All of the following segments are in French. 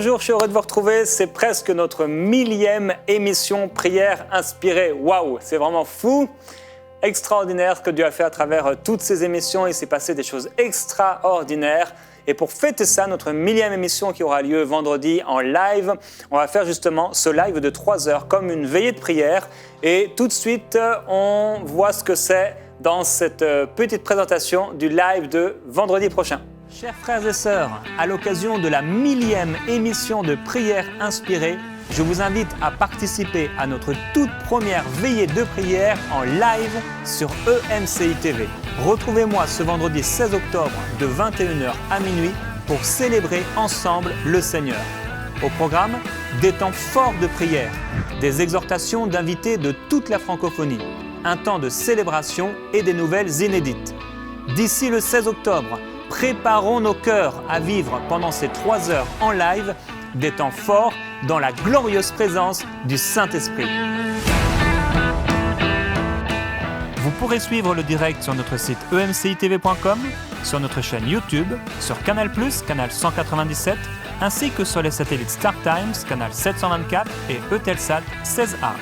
bonjour, je suis heureux de vous retrouver. C'est presque notre 1000e émission Prière inspirée. Waouh, c'est vraiment fou, extraordinaire ce que Dieu a fait à travers toutes ces émissions. Il s'est passé des choses extraordinaires. Et pour fêter ça, notre 1000e émission qui aura lieu vendredi en live, on va faire justement ce live de 3 heures comme une veillée de prière. Et tout de suite, on voit ce que c'est dans cette petite présentation du live de vendredi prochain. Chers frères et sœurs, à l'occasion de la 1000e émission de Prière inspirée, je vous invite à participer à notre toute première veillée de prière en live sur EMCI TV. Retrouvez-moi ce vendredi 16 octobre de 21h à minuit pour célébrer ensemble le Seigneur. Au programme, des temps forts de prière, des exhortations d'invités de toute la francophonie, un temps de célébration et des nouvelles inédites. D'ici le 16 octobre, préparons nos cœurs à vivre pendant ces 3 heures en live des temps forts dans la glorieuse présence du Saint-Esprit. Vous pourrez suivre le direct sur notre site emcitv.com, sur notre chaîne YouTube, sur Canal+, canal 197, ainsi que sur les satellites StarTimes, canal 724 et Eutelsat 16A.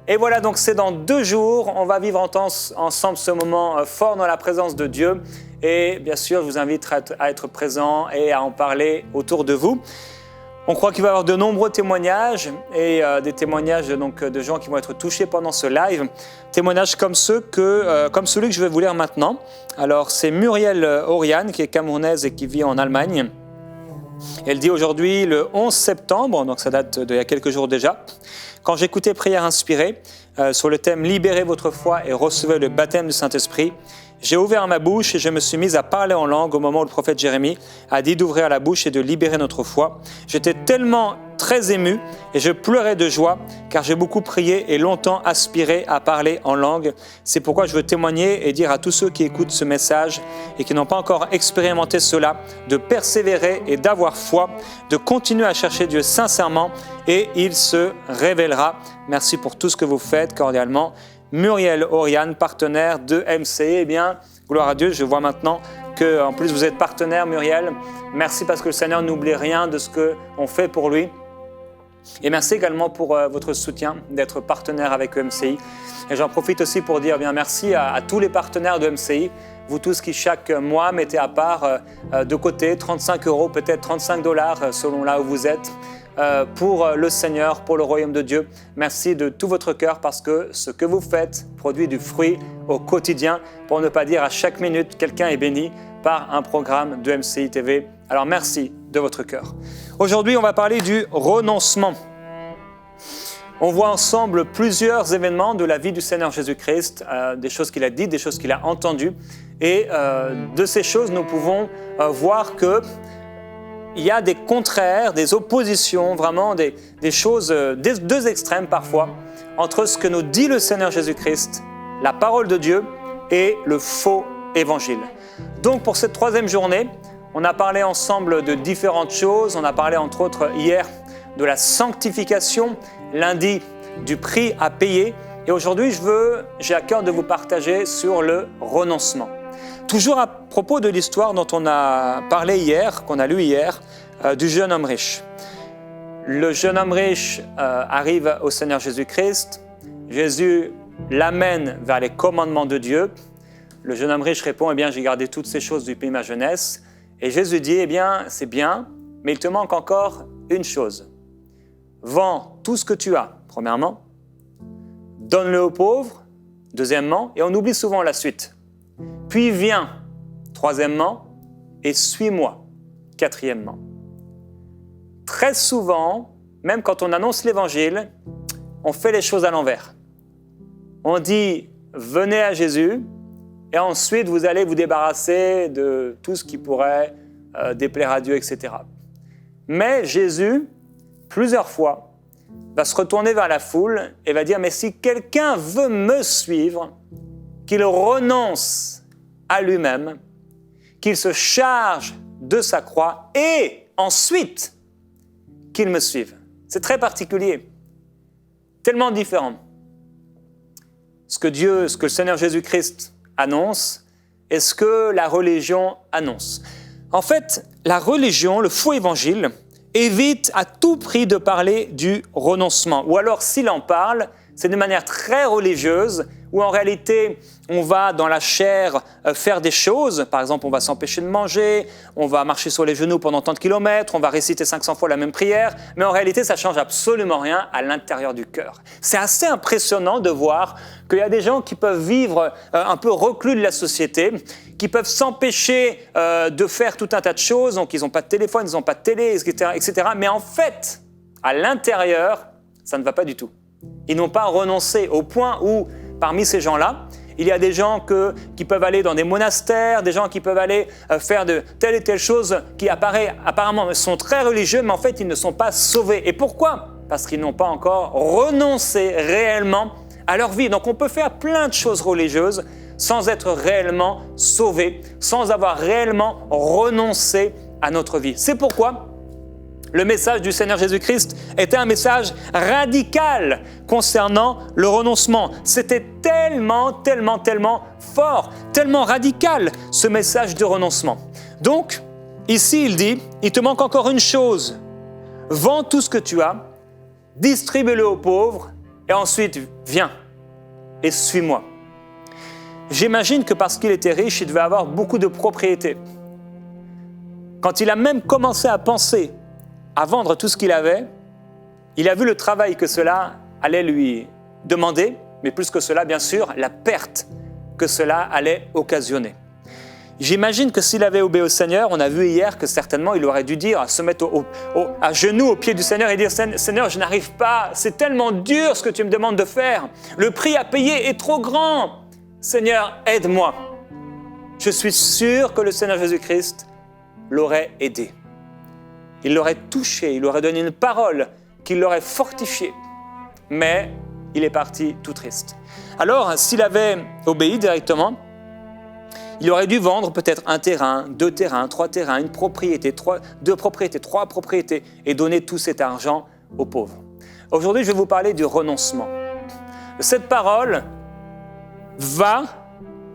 Et voilà, donc c'est dans 2 jours, on va vivre ensemble ce moment fort dans la présence de Dieu. Et bien sûr, je vous invite à être présent et à en parler autour de vous. On croit qu'il va y avoir de nombreux témoignages et des témoignages donc, de gens qui vont être touchés pendant ce live. Témoignages comme celui que je vais vous lire maintenant. Alors, c'est Muriel Oriane, qui est camerounaise et qui vit en Allemagne. Elle dit aujourd'hui, le 11 septembre, donc ça date d'il y a quelques jours déjà, quand j'écoutais Prière inspirée sur le thème « Libérez votre foi et recevez le baptême du Saint-Esprit », j'ai ouvert ma bouche et je me suis mise à parler en langue au moment où le prophète Jérémie a dit d'ouvrir la bouche et de libérer notre foi. J'étais tellement très ému et je pleurais de joie car j'ai beaucoup prié et longtemps aspiré à parler en langue. C'est pourquoi je veux témoigner et dire à tous ceux qui écoutent ce message et qui n'ont pas encore expérimenté cela, de persévérer et d'avoir foi, de continuer à chercher Dieu sincèrement et il se révélera. Merci pour tout ce que vous faites, cordialement. Muriel Oriane, partenaire de MCI. Eh bien, gloire à Dieu, je vois maintenant qu'en plus vous êtes partenaire, Muriel. Merci parce que le Seigneur n'oublie rien de ce qu'on fait pour lui. Et merci également pour votre soutien, d'être partenaire avec MCI. Et j'en profite aussi pour dire bien merci à tous les partenaires de MCI, vous tous qui chaque mois mettez à part de côté 35 €, peut-être 35 $ selon là où vous êtes, pour le Seigneur, pour le royaume de Dieu. Merci de tout votre cœur parce que ce que vous faites produit du fruit au quotidien, pour ne pas dire à chaque minute, quelqu'un est béni par un programme de MCI TV. Alors merci de votre cœur. Aujourd'hui, on va parler du renoncement. On voit ensemble plusieurs événements de la vie du Seigneur Jésus-Christ, des choses qu'il a dites, des choses qu'il a entendues. Et de ces choses, nous pouvons voir que il y a des contraires, des oppositions, vraiment des choses, des 2 extrêmes parfois, entre ce que nous dit le Seigneur Jésus-Christ, la parole de Dieu, et le faux évangile. Donc pour cette 3e journée, on a parlé ensemble de différentes choses. On a parlé entre autres hier de la sanctification, lundi du prix à payer. Et aujourd'hui, j'ai à cœur de vous partager sur le renoncement. Toujours à propos de l'histoire dont on a parlé hier, qu'on a lu hier, du jeune homme riche. Le jeune homme riche arrive au Seigneur Jésus-Christ. Jésus l'amène vers les commandements de Dieu. Le jeune homme riche répond, « Eh bien, j'ai gardé toutes ces choses depuis ma jeunesse. » Et Jésus dit, « Eh bien, c'est bien, mais il te manque encore une chose. Vends tout ce que tu as, premièrement. Donne-le aux pauvres, deuxièmement, et on oublie souvent la suite. Puis viens, troisièmement, et suis-moi, quatrièmement. » Très souvent, même quand on annonce l'Évangile, on fait les choses à l'envers. On dit « Venez à Jésus » et ensuite vous allez vous débarrasser de tout ce qui pourrait déplaire à Dieu, etc. Mais Jésus, plusieurs fois, va se retourner vers la foule et va dire « Mais si quelqu'un veut me suivre, qu'il renonce à lui-même, qu'il se charge de sa croix et ensuite qu'il me suive. » C'est très particulier, tellement différent. Ce que le Seigneur Jésus-Christ annonce et ce que la religion annonce. En fait, la religion, le faux évangile, évite à tout prix de parler du renoncement. Ou alors, s'il en parle, c'est de manière très religieuse, où en réalité, on va dans la chair faire des choses. Par exemple, on va s'empêcher de manger, on va marcher sur les genoux pendant tant de kilomètres, on va réciter 500 fois la même prière, mais en réalité, ça ne change absolument rien à l'intérieur du cœur. C'est assez impressionnant de voir qu'il y a des gens qui peuvent vivre un peu reclus de la société, qui peuvent s'empêcher de faire tout un tas de choses, donc ils n'ont pas de téléphone, ils n'ont pas de télé, etc. Mais en fait, à l'intérieur, ça ne va pas du tout. Ils n'ont pas renoncé au point où, parmi ces gens-là, il y a des gens qui peuvent aller dans des monastères, des gens qui peuvent aller faire de telle et telle chose qui apparemment sont très religieux, mais en fait, ils ne sont pas sauvés. Et pourquoi ? Parce qu'ils n'ont pas encore renoncé réellement à leur vie. Donc, on peut faire plein de choses religieuses sans être réellement sauvé, sans avoir réellement renoncé à notre vie. C'est pourquoi le message du Seigneur Jésus-Christ était un message radical concernant le renoncement. C'était tellement fort, tellement radical, ce message de renoncement. Donc, ici, il dit, il te manque encore une chose. Vends tout ce que tu as, distribue-le aux pauvres, et ensuite, viens et suis-moi. J'imagine que parce qu'il était riche, il devait avoir beaucoup de propriétés. Quand il a même commencé à penser à vendre tout ce qu'il avait, il a vu le travail que cela allait lui demander, mais plus que cela, bien sûr, la perte que cela allait occasionner. J'imagine que s'il avait obéi au Seigneur, on a vu hier que certainement il aurait dû dire, se mettre à genoux au pied du Seigneur et dire « Seigneur, je n'arrive pas, c'est tellement dur ce que tu me demandes de faire, le prix à payer est trop grand, Seigneur, aide-moi ». Je suis sûr que le Seigneur Jésus-Christ l'aurait aidé. Il l'aurait touché, il lui aurait donné une parole qui l'aurait fortifié. Mais il est parti tout triste. Alors, s'il avait obéi directement, il aurait dû vendre peut-être un terrain, 2 terrains, 3 terrains, une propriété, 2 propriétés, 3 propriétés et donner tout cet argent aux pauvres. Aujourd'hui, je vais vous parler du renoncement. Cette parole, va,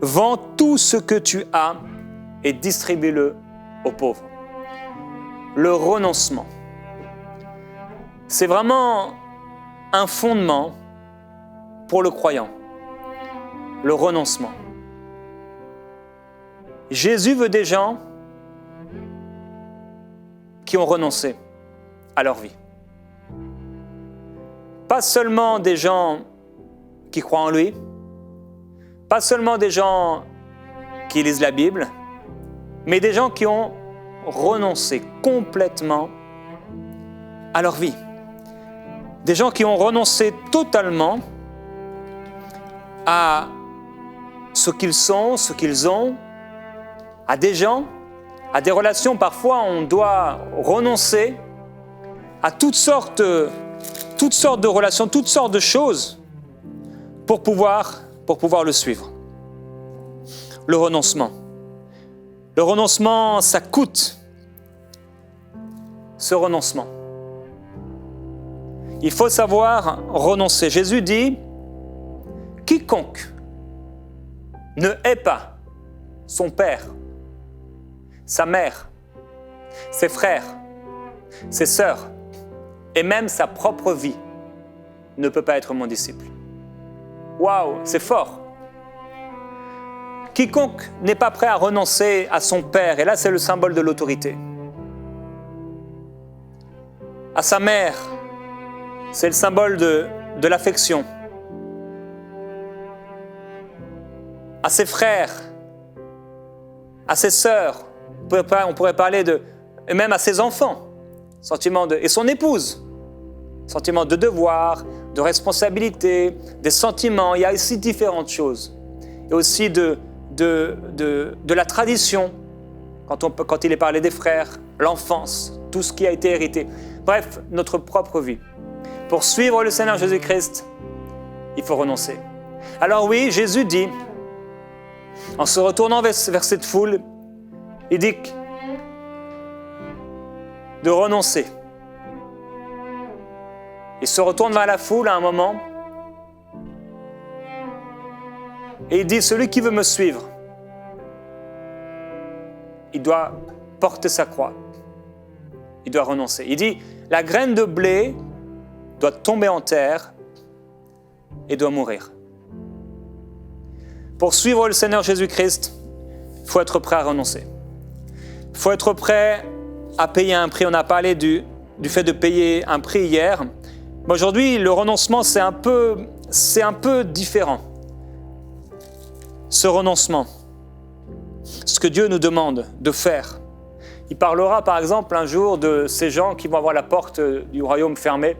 vends tout ce que tu as et distribue-le aux pauvres. Le renoncement. C'est vraiment un fondement pour le croyant. Le renoncement. Jésus veut des gens qui ont renoncé à leur vie. Pas seulement des gens qui croient en lui, pas seulement des gens qui lisent la Bible, mais des gens qui ont renoncé complètement à leur vie. Des gens qui ont renoncé totalement à ce qu'ils sont, ce qu'ils ont, à des gens, à des relations. Parfois, on doit renoncer à toutes sortes de relations, toutes sortes de choses pour pouvoir le suivre. Le renoncement. Le renoncement, ça coûte. Ce renoncement. Il faut savoir renoncer. Jésus dit, quiconque ne hait pas son père, sa mère, ses frères, ses sœurs et même sa propre vie ne peut pas être mon disciple. Waouh, c'est fort. Quiconque n'est pas prêt à renoncer à son père, et là c'est le symbole de l'autorité, à sa mère, c'est le symbole de l'affection, à ses frères, à ses sœurs, on pourrait parler et même à ses enfants, et son épouse, sentiment de devoir, de responsabilité, des sentiments, il y a ici différentes choses. Et aussi de la tradition, quand il est parlé des frères, l'enfance, tout ce qui a été hérité. Bref, notre propre vie. Pour suivre le Seigneur Jésus-Christ, il faut renoncer. Alors oui, Jésus dit, en se retournant vers cette foule, il dit de renoncer. Il se retourne vers la foule à un moment et il dit, celui qui veut me suivre, il doit porter sa croix. Il doit renoncer. Il dit, la graine de blé doit tomber en terre et doit mourir. Pour suivre le Seigneur Jésus-Christ, il faut être prêt à renoncer. Il faut être prêt à payer un prix. On a parlé du fait de payer un prix hier. Mais aujourd'hui, le renoncement, c'est un peu différent. Ce renoncement, ce que Dieu nous demande de faire. Il parlera par exemple un jour de ces gens qui vont avoir la porte du royaume fermée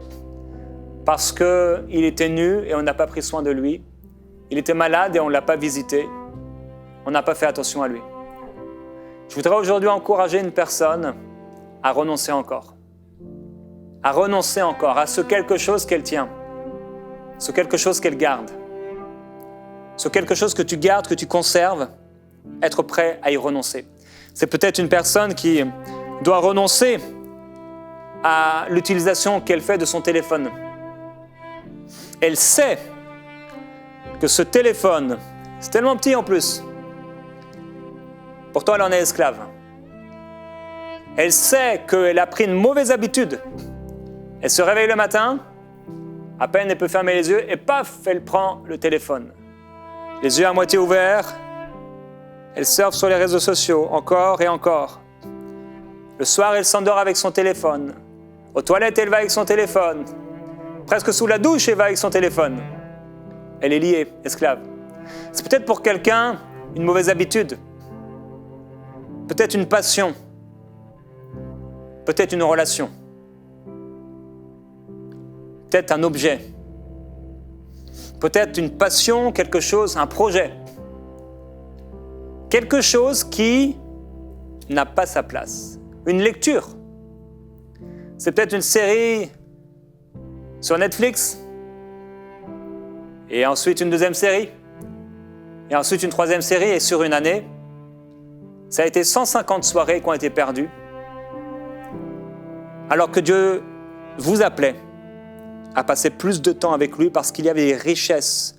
parce qu'il était nu et on n'a pas pris soin de lui. Il était malade et on ne l'a pas visité. On n'a pas fait attention à lui. Je voudrais aujourd'hui encourager une personne à renoncer encore. À renoncer encore à ce quelque chose qu'elle tient. Ce quelque chose qu'elle garde. Ce quelque chose que tu gardes, que tu conserves. Être prêt à y renoncer. C'est peut-être une personne qui doit renoncer à l'utilisation qu'elle fait de son téléphone. Elle sait que ce téléphone, c'est tellement petit en plus. Pourtant, elle en est esclave. Elle sait qu'elle a pris une mauvaise habitude. Elle se réveille le matin, à peine elle peut fermer les yeux, et paf, elle prend le téléphone. Les yeux à moitié ouverts, elle surfe sur les réseaux sociaux, encore et encore. Le soir, elle s'endort avec son téléphone. Aux toilettes, elle va avec son téléphone. Presque sous la douche, elle va avec son téléphone. Elle est liée, esclave. C'est peut-être pour quelqu'un une mauvaise habitude. Peut-être une passion. Peut-être une relation. Peut-être un objet. Peut-être une passion, quelque chose, un projet. Quelque chose qui n'a pas sa place. Une lecture. C'est peut-être une série sur Netflix. Et ensuite une deuxième série. Et ensuite une troisième série. Et sur une année, ça a été 150 soirées qui ont été perdues. Alors que Dieu vous appelait à passer plus de temps avec lui parce qu'il y avait des richesses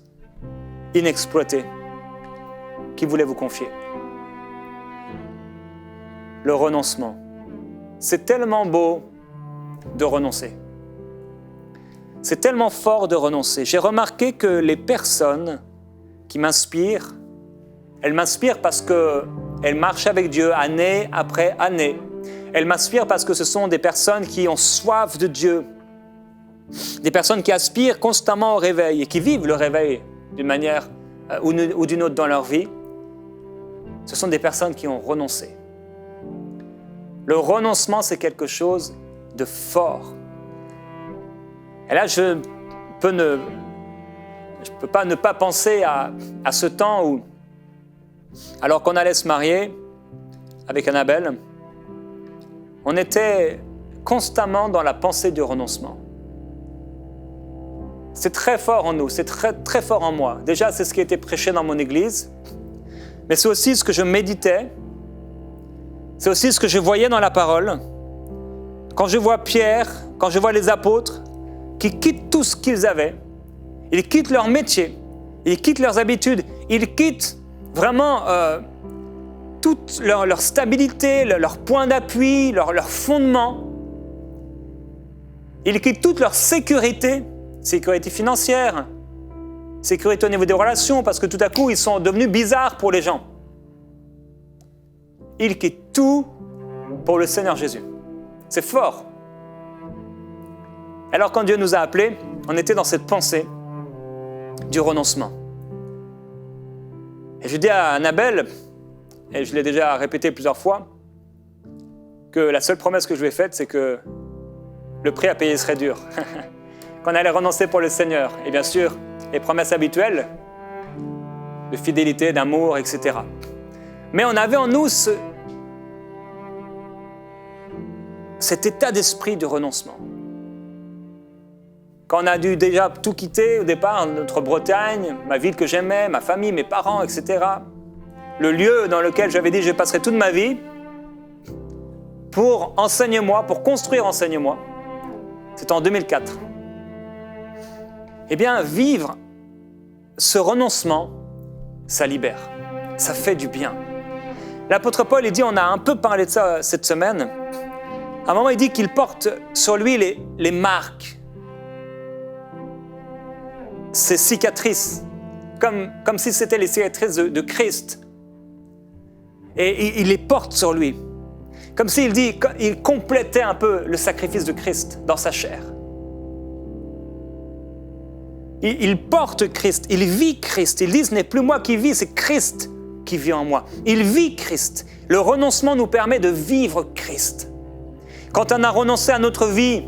inexploitées qu'il voulait vous confier. Le renoncement. C'est tellement beau de renoncer. C'est tellement fort de renoncer. J'ai remarqué que les personnes qui m'inspirent, elles m'inspirent parce qu'elles marchent avec Dieu année après année. Elles m'inspirent parce que ce sont des personnes qui ont soif de Dieu. Des personnes qui aspirent constamment au réveil et qui vivent le réveil d'une manière ou d'une autre dans leur vie. Ce sont des personnes qui ont renoncé. Le renoncement, c'est quelque chose de fort. Et là, je ne peux pas ne pas penser à ce temps où, alors qu'on allait se marier avec Annabelle, on était constamment dans la pensée du renoncement. C'est très fort en nous, c'est très, très fort en moi. Déjà, c'est ce qui a été prêché dans mon église, mais c'est aussi ce que je méditais, c'est aussi ce que je voyais dans la parole. Quand je vois Pierre, quand je vois les apôtres, qui quittent tout ce qu'ils avaient, ils quittent leur métier, ils quittent leurs habitudes, ils quittent vraiment toute leur stabilité, leur point d'appui, leur fondement. Ils quittent toute leur sécurité financière, sécurité au niveau des relations, parce que tout à coup, ils sont devenus bizarres pour les gens. Ils quittent tout pour le Seigneur Jésus. C'est fort. Alors quand Dieu nous a appelés, on était dans cette pensée du renoncement. Et je dis à Annabelle, et je l'ai déjà répété plusieurs fois, que la seule promesse que je lui ai faite, c'est que le prix à payer serait dur. Qu'on allait renoncer pour le Seigneur. Et bien sûr, les promesses habituelles de fidélité, d'amour, etc. Mais on avait en nous cet état d'esprit de renoncement. Quand on a dû déjà tout quitter au départ, notre Bretagne, ma ville que j'aimais, ma famille, mes parents, etc. Le lieu dans lequel j'avais dit je passerai toute ma vie pour enseigner-moi, pour construire enseigner-moi. C'était en 2004. Eh bien, vivre ce renoncement, ça libère, ça fait du bien. L'apôtre Paul, il dit, on a un peu parlé de ça cette semaine. À un moment, il dit qu'il porte sur lui les marques, ces cicatrices, comme si c'était les cicatrices de Christ. Et il les porte sur lui. Comme s'il dit, il complétait un peu le sacrifice de Christ dans sa chair. Il porte Christ, il vit Christ. Il dit, ce n'est plus moi qui vis, c'est Christ qui vit en moi. Il vit Christ. Le renoncement nous permet de vivre Christ. Quand on a renoncé à notre vie,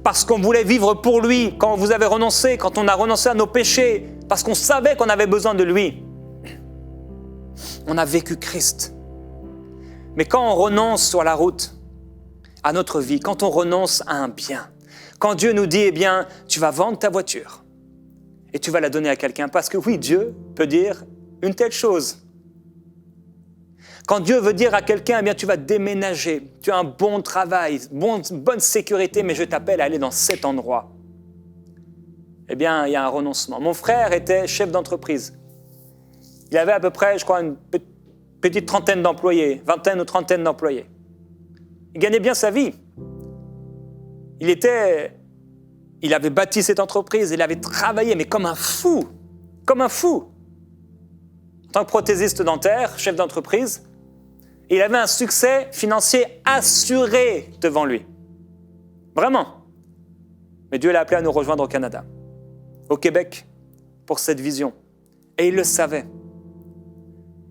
parce qu'on voulait vivre pour lui, quand vous avez renoncé, quand on a renoncé à nos péchés, parce qu'on savait qu'on avait besoin de lui, on a vécu Christ. Mais quand on renonce sur la route à notre vie, quand on renonce à un bien, quand Dieu nous dit, eh bien, tu vas vendre ta voiture et tu vas la donner à quelqu'un, parce que oui, Dieu peut dire une telle chose. Quand Dieu veut dire à quelqu'un, eh bien, tu vas déménager, tu as un bon travail, bonne sécurité, mais je t'appelle à aller dans cet endroit. Eh bien, il y a un renoncement. Mon frère était chef d'entreprise. Il avait à peu près, je crois, une petite trentaine d'employés, vingtaine ou trentaine d'employés. Il gagnait bien sa vie. Il avait bâti cette entreprise, il avait travaillé, mais comme un fou, comme un fou. En tant que prothésiste dentaire, chef d'entreprise, il avait un succès financier assuré devant lui. Vraiment. Mais Dieu l'a appelé à nous rejoindre au Canada, au Québec, pour cette vision. Et il le savait.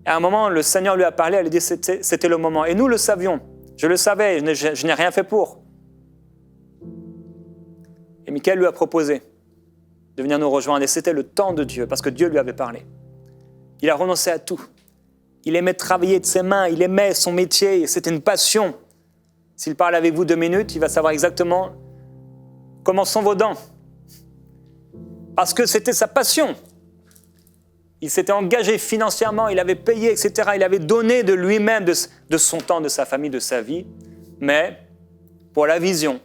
Et à un moment, le Seigneur lui a parlé, elle a dit c'était le moment. Et nous le savions. Je le savais, je n'ai rien fait pour. Et Michael lui a proposé de venir nous rejoindre. Et c'était le temps de Dieu, parce que Dieu lui avait parlé. Il a renoncé à tout. Il aimait travailler de ses mains, il aimait son métier, c'était une passion. S'il parle avec vous 2 minutes, il va savoir exactement comment sont vos dents. Parce que c'était sa passion. Il s'était engagé financièrement, il avait payé, etc. Il avait donné de lui-même, de son temps, de sa famille, de sa vie. Mais pour la vision,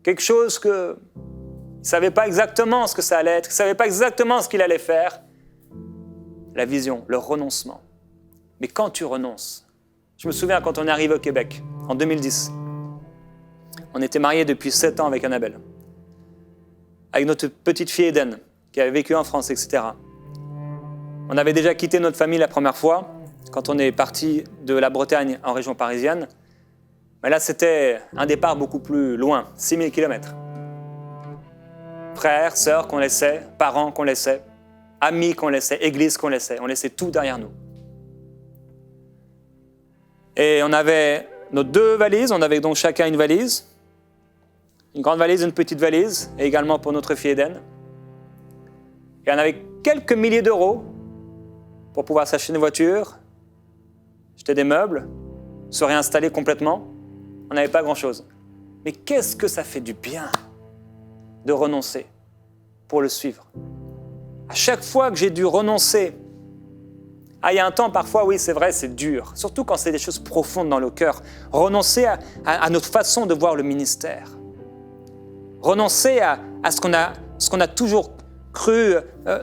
quelque chose que il ne savait pas exactement ce que ça allait être, il ne savait pas exactement ce qu'il allait faire. La vision, le renoncement. Mais quand tu renonces, je me souviens quand on est arrivé au Québec, en 2010, on était mariés depuis 7 ans avec Annabelle, avec notre petite fille Eden, qui avait vécu en France, etc. On avait déjà quitté notre famille la première fois, quand on est parti de la Bretagne en région parisienne. Mais là, c'était un départ beaucoup plus loin, 6000 km. Frères, sœurs qu'on laissait, parents qu'on laissait, amis qu'on laissait, église qu'on laissait. On laissait tout derrière nous. Et on avait nos 2 valises, on avait donc chacun une valise, une grande valise, une petite valise, et également pour notre fille Eden. Et on avait quelques milliers d'euros pour pouvoir s'acheter une voiture, acheter des meubles, se réinstaller complètement. On n'avait pas grand-chose. Mais qu'est-ce que ça fait du bien de renoncer pour le suivre. À chaque fois que j'ai dû renoncer, il y a un temps, parfois, oui, c'est vrai, c'est dur, surtout quand c'est des choses profondes dans le cœur. Renoncer à notre façon de voir le ministère. Renoncer à ce qu'on a toujours cru,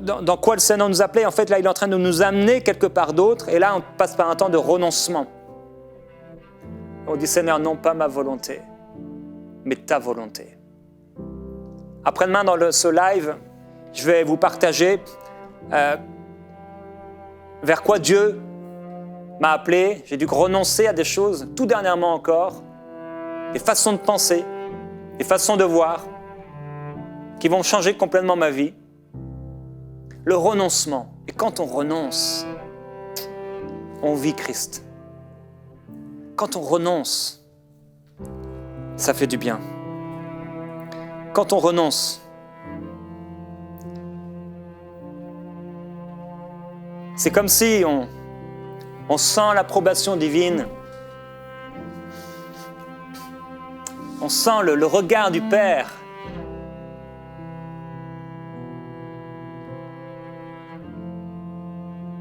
dans quoi le Seigneur nous appelait. En fait, là, il est en train de nous amener quelque part d'autre, et là, on passe par un temps de renoncement. On dit, Seigneur, non pas ma volonté, mais ta volonté. Après-demain, dans ce live, je vais vous partager vers quoi Dieu m'a appelé. J'ai dû renoncer à des choses, tout dernièrement encore, des façons de penser, des façons de voir, qui vont changer complètement ma vie. Le renoncement. Et quand on renonce, on vit Christ. Quand on renonce, ça fait du bien. Quand on renonce, c'est comme si on sent l'approbation divine. On sent le regard du Père.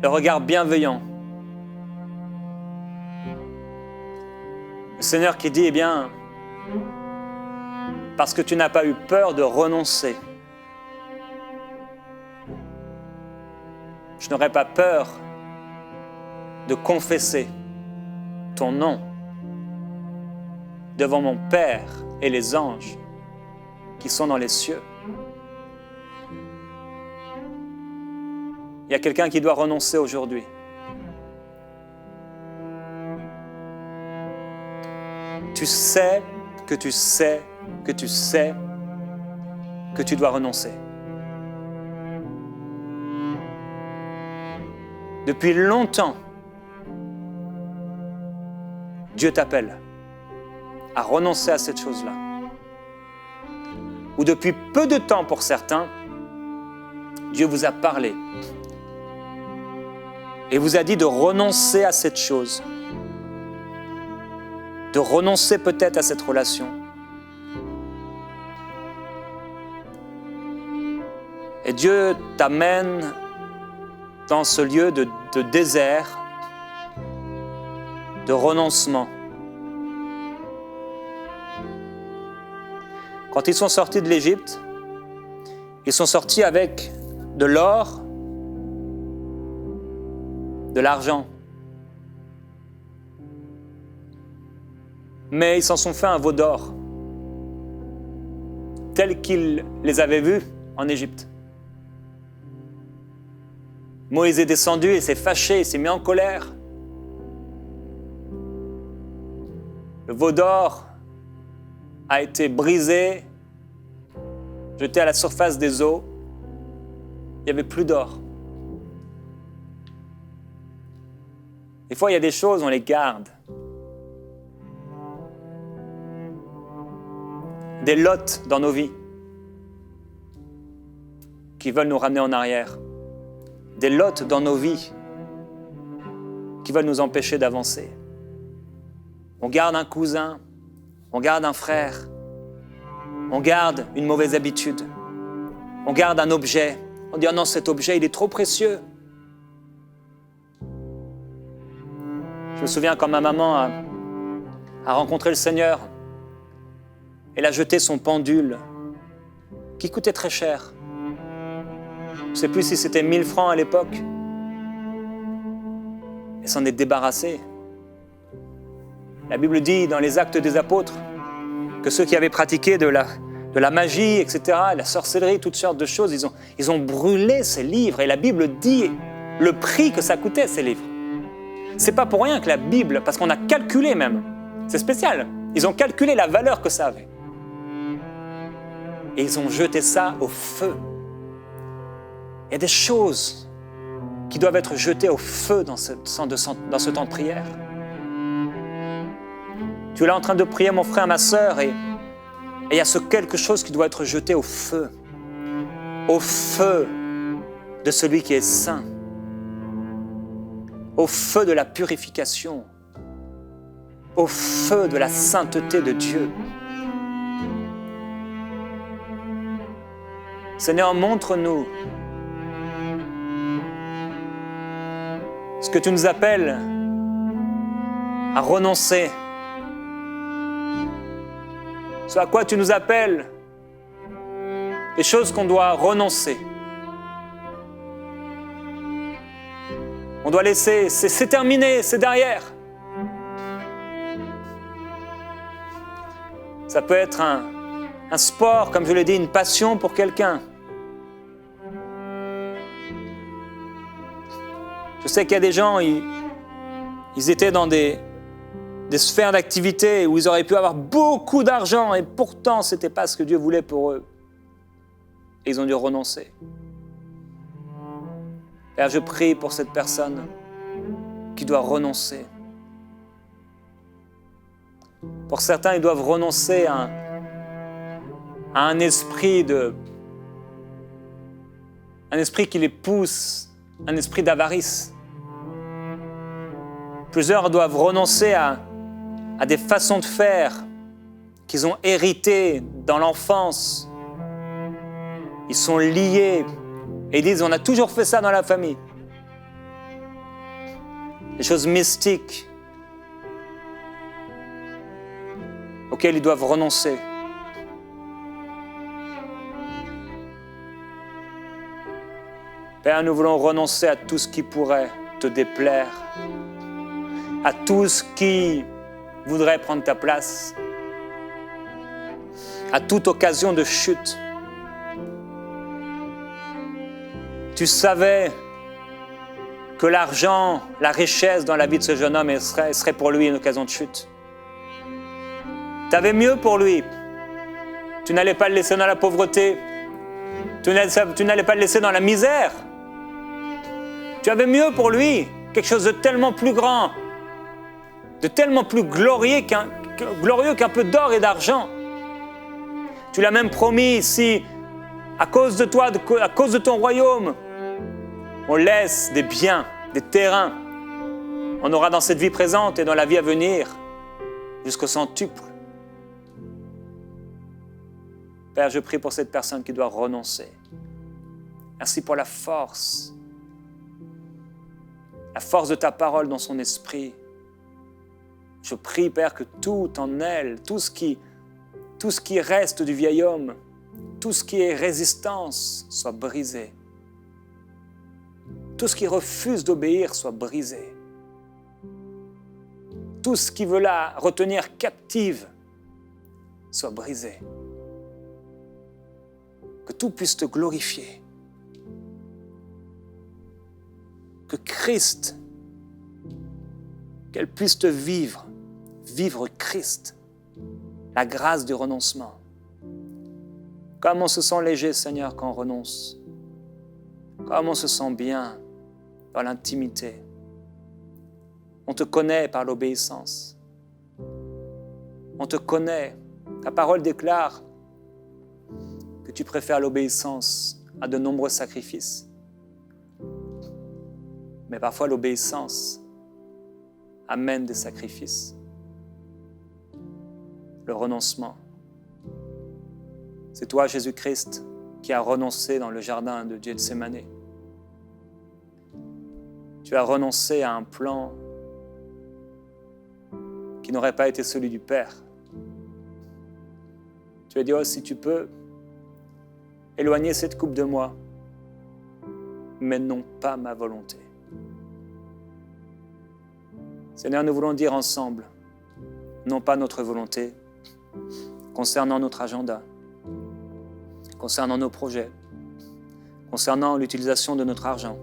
Le regard bienveillant. Le Seigneur qui dit, eh bien, parce que tu n'as pas eu peur de renoncer, je n'aurais pas peur de confesser ton nom devant mon Père et les anges qui sont dans les cieux. Il y a quelqu'un qui doit renoncer aujourd'hui. Tu sais que tu sais que tu sais que tu dois renoncer. Depuis longtemps, Dieu t'appelle à renoncer à cette chose-là. Ou depuis peu de temps pour certains, Dieu vous a parlé et vous a dit de renoncer à cette chose, de renoncer peut-être à cette relation. Et Dieu t'amène dans ce lieu de désert, de renoncement. Quand ils sont sortis de l'Égypte, ils sont sortis avec de l'or, de l'argent. Mais ils s'en sont fait un veau d'or, tel qu'ils les avaient vus en Égypte. Moïse est descendu et s'est fâché, il s'est mis en colère. Le veau d'or a été brisé, jeté à la surface des eaux. Il n'y avait plus d'or. Des fois, il y a des choses, on les garde. Des lots dans nos vies qui veulent nous ramener en arrière. Des lots dans nos vies qui veulent nous empêcher d'avancer. On garde un cousin, on garde un frère, on garde une mauvaise habitude, on garde un objet. On dit « Oh non, cet objet, il est trop précieux. » Je me souviens quand ma maman a rencontré le Seigneur, elle a jeté son pendule qui coûtait très cher. Je ne sais plus si c'était 1000 francs à l'époque. Elle s'en est débarrassée. La Bible dit dans les Actes des Apôtres que ceux qui avaient pratiqué de la magie, etc., la sorcellerie, toutes sortes de choses, ils ont brûlé ces livres. Et la Bible dit le prix que ça coûtait, ces livres. C'est pas pour rien que la Bible, parce qu'on a calculé même, c'est spécial, ils ont calculé la valeur que ça avait. Et ils ont jeté ça au feu. Il y a des choses qui doivent être jetées au feu dans ce temps de prière. Tu es là en train de prier, mon frère, ma sœur, et il y a ce quelque chose qui doit être jeté au feu de celui qui est saint, au feu de la purification, au feu de la sainteté de Dieu. Seigneur, montre-nous ce que tu nous appelles à renoncer, ce à quoi tu nous appelles, les choses qu'on doit renoncer. On doit laisser, c'est terminé, c'est derrière. Ça peut être un sport, comme je l'ai dit, une passion pour quelqu'un. Je sais qu'il y a des gens, ils étaient dans des sphères d'activité où ils auraient pu avoir beaucoup d'argent et pourtant, ce n'était pas ce que Dieu voulait pour eux. Et ils ont dû renoncer. Père, je prie pour cette personne qui doit renoncer. Pour certains, ils doivent renoncer à un esprit qui les pousse, un esprit d'avarice. Plusieurs doivent renoncer à des façons de faire qu'ils ont héritées dans l'enfance. Ils sont liés et ils disent « on a toujours fait ça dans la famille ». Des choses mystiques auxquelles ils doivent renoncer. Père, nous voulons renoncer à tout ce qui pourrait te déplaire, à tout ce qui voudrait prendre ta place, à toute occasion de chute. Tu savais que l'argent, la richesse dans la vie de ce jeune homme serait pour lui une occasion de chute. Tu avais mieux pour lui. Tu n'allais pas le laisser dans la pauvreté. Tu n'allais pas le laisser dans la misère. Tu avais mieux pour lui, quelque chose de tellement plus grand, de tellement plus glorieux qu'un peu d'or et d'argent. Tu l'as même promis, si à cause de toi, à cause de ton royaume, on laisse des biens, des terrains, on aura dans cette vie présente et dans la vie à venir jusqu'au centuple. Père, je prie pour cette personne qui doit renoncer. Merci pour la force de ta parole dans son esprit. Je prie, Père, que tout en elle, tout ce qui reste du vieil homme, tout ce qui est résistance soit brisé. Tout ce qui refuse d'obéir soit brisé. Tout ce qui veut la retenir captive soit brisé. Que tout puisse te glorifier. Que Christ, qu'elle puisse te vivre Christ, la grâce du renoncement. Comme on se sent léger, Seigneur, quand on renonce. Comme on se sent bien dans l'intimité. On te connaît par l'obéissance. On te connaît. Ta parole déclare que tu préfères l'obéissance à de nombreux sacrifices. Mais parfois l'obéissance amène des sacrifices. Le renoncement. C'est toi, Jésus-Christ, qui as renoncé dans le jardin de Gethsémane. Tu as renoncé à un plan qui n'aurait pas été celui du Père. Tu as dit, oh, si tu peux, éloigner cette coupe de moi, mais non pas ma volonté. Seigneur, nous voulons dire ensemble, non pas notre volonté, concernant notre agenda, concernant nos projets, concernant l'utilisation de notre argent,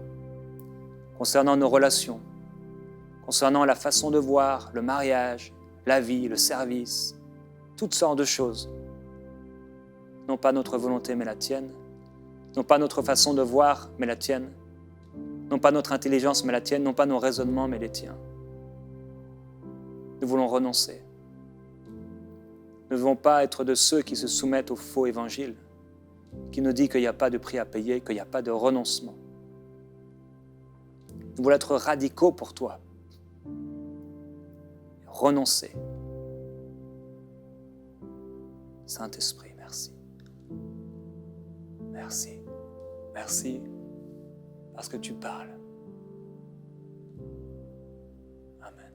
concernant nos relations, concernant la façon de voir, le mariage, la vie, le service, toutes sortes de choses. Non pas notre volonté, mais la tienne. Non pas notre façon de voir, mais la tienne. Non pas notre intelligence, mais la tienne. Non pas nos raisonnements, mais les tiens. Nous voulons renoncer. Nous ne voulons pas être de ceux qui se soumettent au faux évangile, qui nous dit qu'il n'y a pas de prix à payer, qu'il n'y a pas de renoncement. Nous voulons être radicaux pour toi. Renoncer. Saint-Esprit, merci. Merci. Merci parce que tu parles. Amen.